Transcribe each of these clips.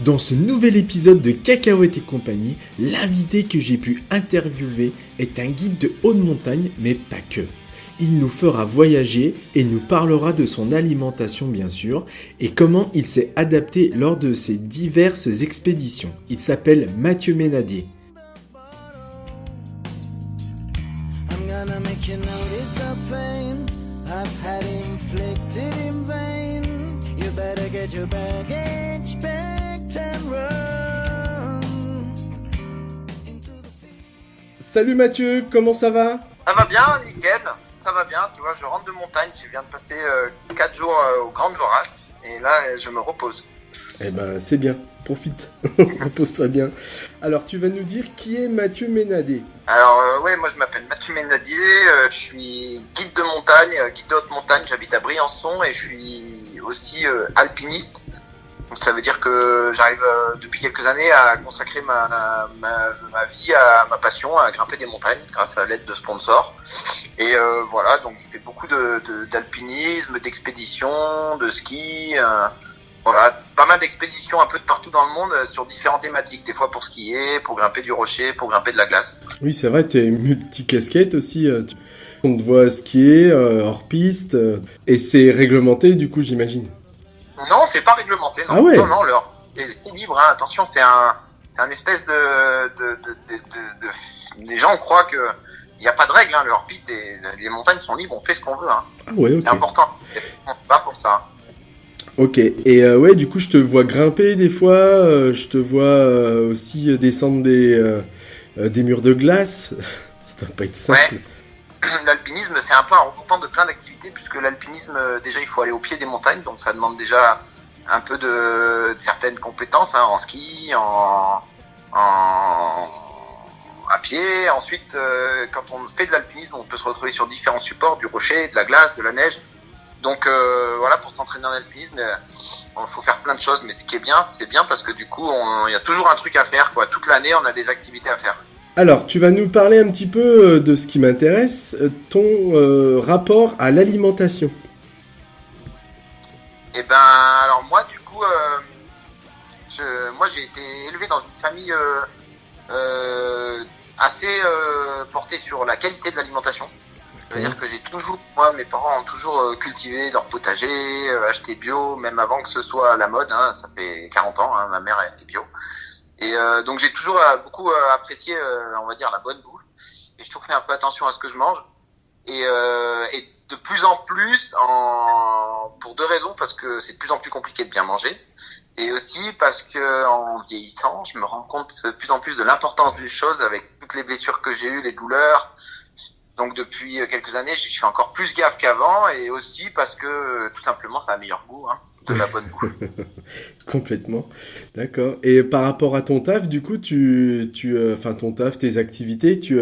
Dans ce nouvel épisode de Cacahuètes et compagnie, l'invité que j'ai pu interviewer est un guide de haute montagne, mais pas que. Il nous fera voyager et nous parlera de son alimentation bien sûr, et comment il s'est adapté lors de ses diverses expéditions. Il s'appelle Mathieu Ménadier. Salut Mathieu, comment ça va ? Ça va bien, nickel, ça va bien, tu vois, je rentre de montagne, je viens de passer 4 jours aux Grandes Jorasses, et là je me repose. Eh ben c'est bien, profite, repose-toi bien. Alors tu vas nous dire qui est Mathieu Ménadier ? Alors ouais, moi je m'appelle Mathieu Ménadier, je suis guide de montagne, guide de haute montagne, j'habite à Briançon et je suis aussi alpiniste. Donc ça veut dire que j'arrive depuis quelques années à consacrer ma vie à ma passion, à grimper des montagnes grâce à l'aide de sponsors. Et voilà, donc je fais beaucoup d'alpinisme, d'expéditions, de ski, voilà, pas mal d'expéditions un peu de partout dans le monde sur différentes thématiques, des fois pour skier, pour grimper du rocher, pour grimper de la glace. Oui, c'est vrai, tu es multi-casquette aussi, on te voit skier hors piste, et c'est réglementé du coup j'imagine. Non, c'est pas réglementé. Non. Ah ouais. Non, c'est libre. Hein. Attention, c'est un espèce les gens croient que il n'y a pas de règles. Hein. Le hors-piste et les montagnes sont libres. On fait ce qu'on veut. Hein. Ah ouais, ok. C'est important. On se bat pour ça. Ok. Et ouais, du coup, je te vois grimper des fois. Je te vois aussi descendre des murs de glace. Ça doit pas être simple. Ouais. L'alpinisme, c'est un peu un regroupement de plein d'activités, puisque l'alpinisme, déjà, il faut aller au pied des montagnes, donc ça demande déjà un peu de certaines compétences, hein, en ski, à pied. Ensuite, quand on fait de l'alpinisme, on peut se retrouver sur différents supports, du rocher, de la glace, de la neige. Donc voilà, pour s'entraîner en alpinisme, il faut faire plein de choses, mais ce qui est bien, c'est bien parce que du coup, il y a toujours un truc à faire, quoi. Toute l'année, on a des activités à faire. Alors, tu vas nous parler un petit peu de ce qui m'intéresse, ton rapport à l'alimentation. Eh ben, alors moi, du coup, moi j'ai été élevé dans une famille assez portée sur la qualité de l'alimentation. C'est-à-dire que mes parents ont toujours cultivé leur potager, acheté bio, même avant que ce soit à la mode, hein, ça fait 40 ans, hein, ma mère était bio. Et donc j'ai toujours beaucoup apprécié, on va dire, la bonne bouffe. Et je toujours fait un peu attention à ce que je mange. Et de plus en plus, pour deux raisons, parce que c'est de plus en plus compliqué de bien manger. Et aussi parce que en vieillissant, je me rends compte de plus en plus de l'importance d'une chose avec toutes les blessures que j'ai eues, les douleurs. Donc depuis quelques années, je fais encore plus gaffe qu'avant. Et aussi parce que tout simplement, ça a un meilleur goût. Hein. De la bonne bouffe. Complètement, d'accord. Et par rapport à ton taf, du coup, ton taf, tes activités, tu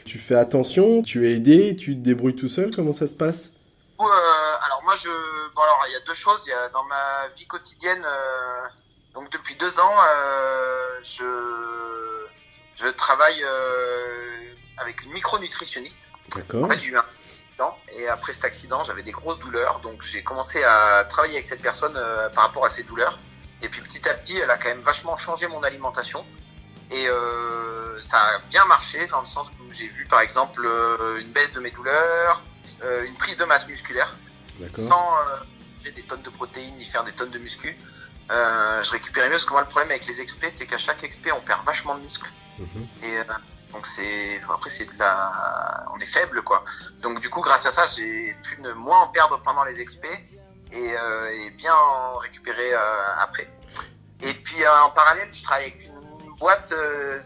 fais attention, tu es aidé, tu te débrouilles tout seul, comment ça se passe ? Alors moi, alors il y a deux choses. Il y a dans ma vie quotidienne, donc depuis 2 ans, je travaille avec une micronutritionniste. D'accord. En fait, j'ai eu un accident et après cet accident, j'avais des grosses douleurs, donc j'ai commencé à travailler avec cette personne par rapport à ces douleurs. Et puis petit à petit, elle a quand même vachement changé mon alimentation. Et ça a bien marché dans le sens où j'ai vu par exemple une baisse de mes douleurs, une prise de masse musculaire. D'accord. Sans j'ai des tonnes de protéines ni faire des tonnes de muscu. Je récupérais mieux parce que moi le problème avec les expés, c'est qu'à chaque expé on perd vachement de muscles. Et donc on est faible quoi. Donc du coup grâce à ça j'ai pu ne moins en perdre pendant les expés et bien en récupérer après. Et puis en parallèle je travaille avec une boîte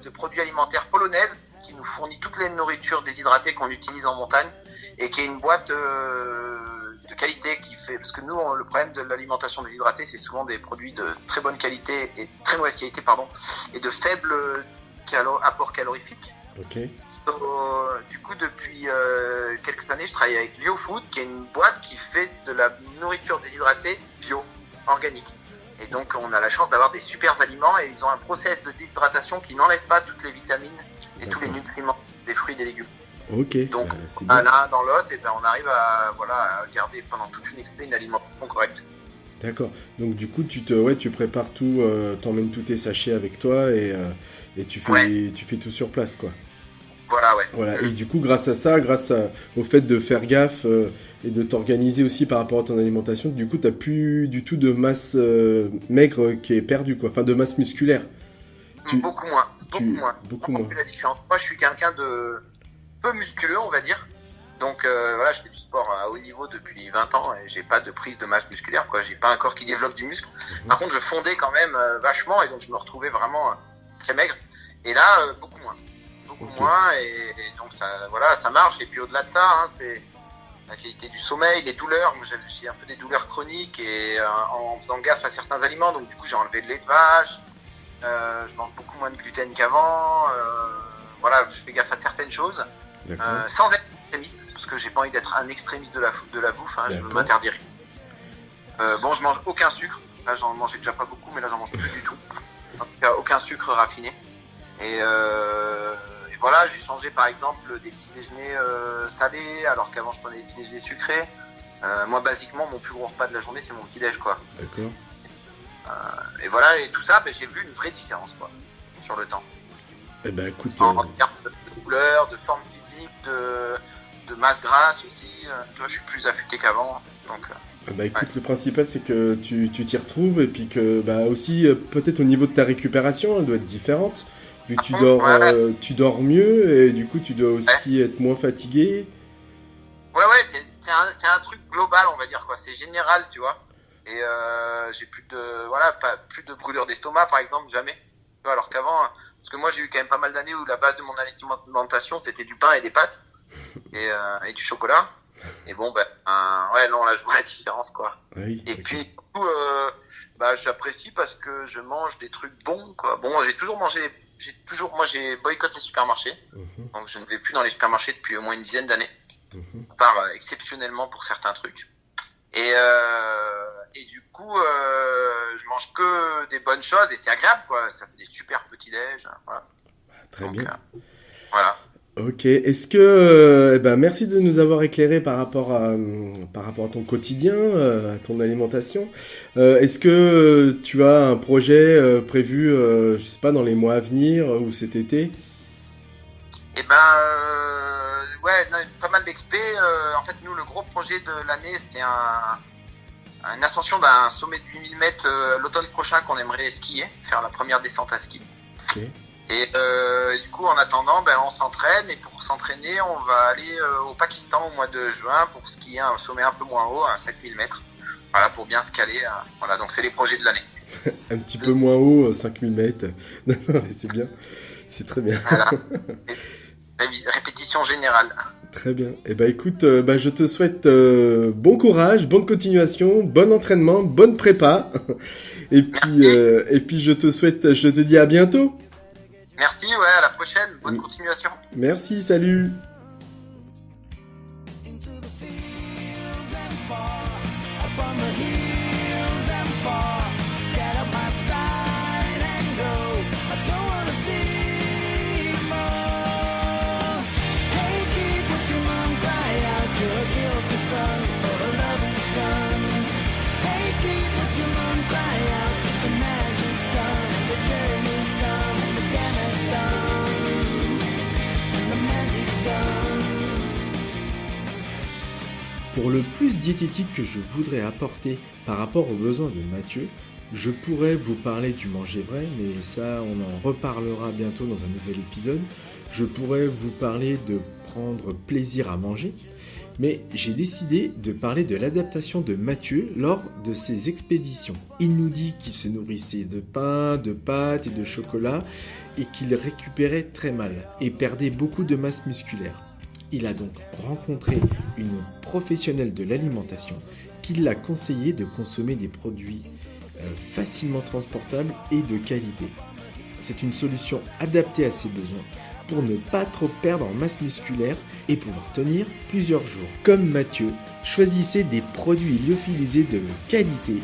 de produits alimentaires polonaise qui nous fournit toutes les nourritures déshydratées qu'on utilise en montagne et qui est une boîte de qualité qui fait, parce que nous le problème de l'alimentation déshydratée c'est souvent des produits de très bonne qualité et très mauvaise qualité et de faible apport calorifique. Okay. Du coup depuis quelques années je travaille avec LioFood qui est une boîte qui fait de la nourriture déshydratée bio, organique. Et donc on a la chance d'avoir des super aliments et ils ont un process de déshydratation qui n'enlève pas toutes les vitamines et tous les nutriments des fruits et des légumes. Ok. Donc l'un dans l'autre, et ben on arrive à garder pendant toute une expé une alimentation correcte. D'accord. Donc du coup, tu prépares tout, t'emmènes tous tes sachets avec toi et tu fais tout sur place, quoi. Voilà, ouais. Voilà. Et du coup, au fait de faire gaffe et de t'organiser aussi par rapport à ton alimentation, du coup, t'as plus du tout de masse maigre qui est perdue, quoi. Enfin, de masse musculaire. Beaucoup moins. Beaucoup moins. La différence. Moi, je suis quelqu'un de peu musculeux, on va dire. Donc voilà, je fais du sport à haut niveau depuis 20 ans et j'ai pas de prise de masse musculaire, quoi. J'ai pas un corps qui développe du muscle. Par contre, je fondais quand même vachement et donc je me retrouvais vraiment très maigre. Et là, beaucoup moins. Moins et donc ça marche. Et puis au-delà de ça, hein, c'est la qualité du sommeil, les douleurs. Moi, j'ai un peu des douleurs chroniques et en faisant gaffe à certains aliments, donc du coup j'ai enlevé le lait de vache. Je mange beaucoup moins de gluten qu'avant. Voilà, je fais gaffe à certaines choses sans être extrémiste, parce que j'ai pas envie d'être un extrémiste de la bouffe. Hein, je veux m'interdire. Bon, je mange aucun sucre. Là, j'en mangeais déjà pas beaucoup, mais là, j'en mange plus du tout. En tout cas, aucun sucre raffiné. Et voilà, j'ai changé par exemple des petits déjeuners salés, alors qu'avant je prenais des petits déjeuners sucrés. Moi, basiquement, mon plus gros repas de la journée, c'est mon petit déj, quoi. D'accord. Et voilà, et tout ça, j'ai vu une vraie différence, quoi, sur le temps. Eh ben, écoute. En termes de couleur, de forme physique, de masse grasse aussi. Tu vois, je suis plus affûté qu'avant. Donc. Écoute, le principal c'est que tu t'y retrouves et puis que aussi peut-être au niveau de ta récupération, elle doit être différente. Vu que tu dors mieux et du coup tu dois aussi être moins fatigué. Ouais, c'est un truc global, on va dire, quoi. C'est général, tu vois. Et j'ai plus de brûlure d'estomac, par exemple, jamais. Tu vois, alors qu'avant, parce que moi j'ai eu quand même pas mal d'années où la base de mon alimentation c'était du pain et des pâtes et du chocolat. Et bon, non, là je vois la différence, quoi. Oui, et puis, du coup, j'apprécie parce que je mange des trucs bons, quoi. Bon, moi j'ai boycotté les supermarchés, donc je ne vais plus dans les supermarchés depuis au moins une dizaine d'années, à part exceptionnellement pour certains trucs. Et du coup, je mange que des bonnes choses et c'est agréable, quoi. Ça fait des super petits déj, voilà. Très bien. Voilà. Ok, est-ce que merci de nous avoir éclairé par rapport à ton quotidien, à ton alimentation. Est-ce que tu as un projet prévu, je sais pas, dans les mois à venir ou cet été? Pas mal d'expé. En fait, nous, le gros projet de l'année, c'était une ascension d'un sommet de 8000 mètres l'automne prochain qu'on aimerait skier, faire la première descente à ski. Ok. Et du coup, en attendant, on s'entraîne et pour s'entraîner, on va aller au Pakistan au mois de juin pour skier un sommet un peu moins haut, à 5000 mètres. Voilà, pour bien se caler. Voilà, donc c'est les projets de l'année. Un petit peu moins haut, 5000 mètres. Non, mais c'est bien. C'est très bien. Voilà. Répétition générale. Très bien. Écoute, je te souhaite bon courage, bonne continuation, bon entraînement, bonne prépa. Et puis je te dis à bientôt. Merci, à la prochaine. Bonne continuation. Merci, salut. Pour le plus diététique que je voudrais apporter par rapport aux besoins de Mathieu, je pourrais vous parler du manger vrai, mais ça on en reparlera bientôt dans un nouvel épisode. Je pourrais vous parler de prendre plaisir à manger, mais j'ai décidé de parler de l'adaptation de Mathieu lors de ses expéditions. Il nous dit qu'il se nourrissait de pain, de pâtes et de chocolat et qu'il récupérait très mal et perdait beaucoup de masse musculaire. Il a donc rencontré une professionnelle de l'alimentation qui l'a conseillé de consommer des produits facilement transportables et de qualité. C'est une solution adaptée à ses besoins pour ne pas trop perdre en masse musculaire et pouvoir tenir plusieurs jours. Comme Mathieu, choisissez des produits lyophilisés de qualité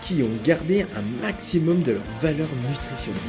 qui ont gardé un maximum de leur valeur nutritionnelle.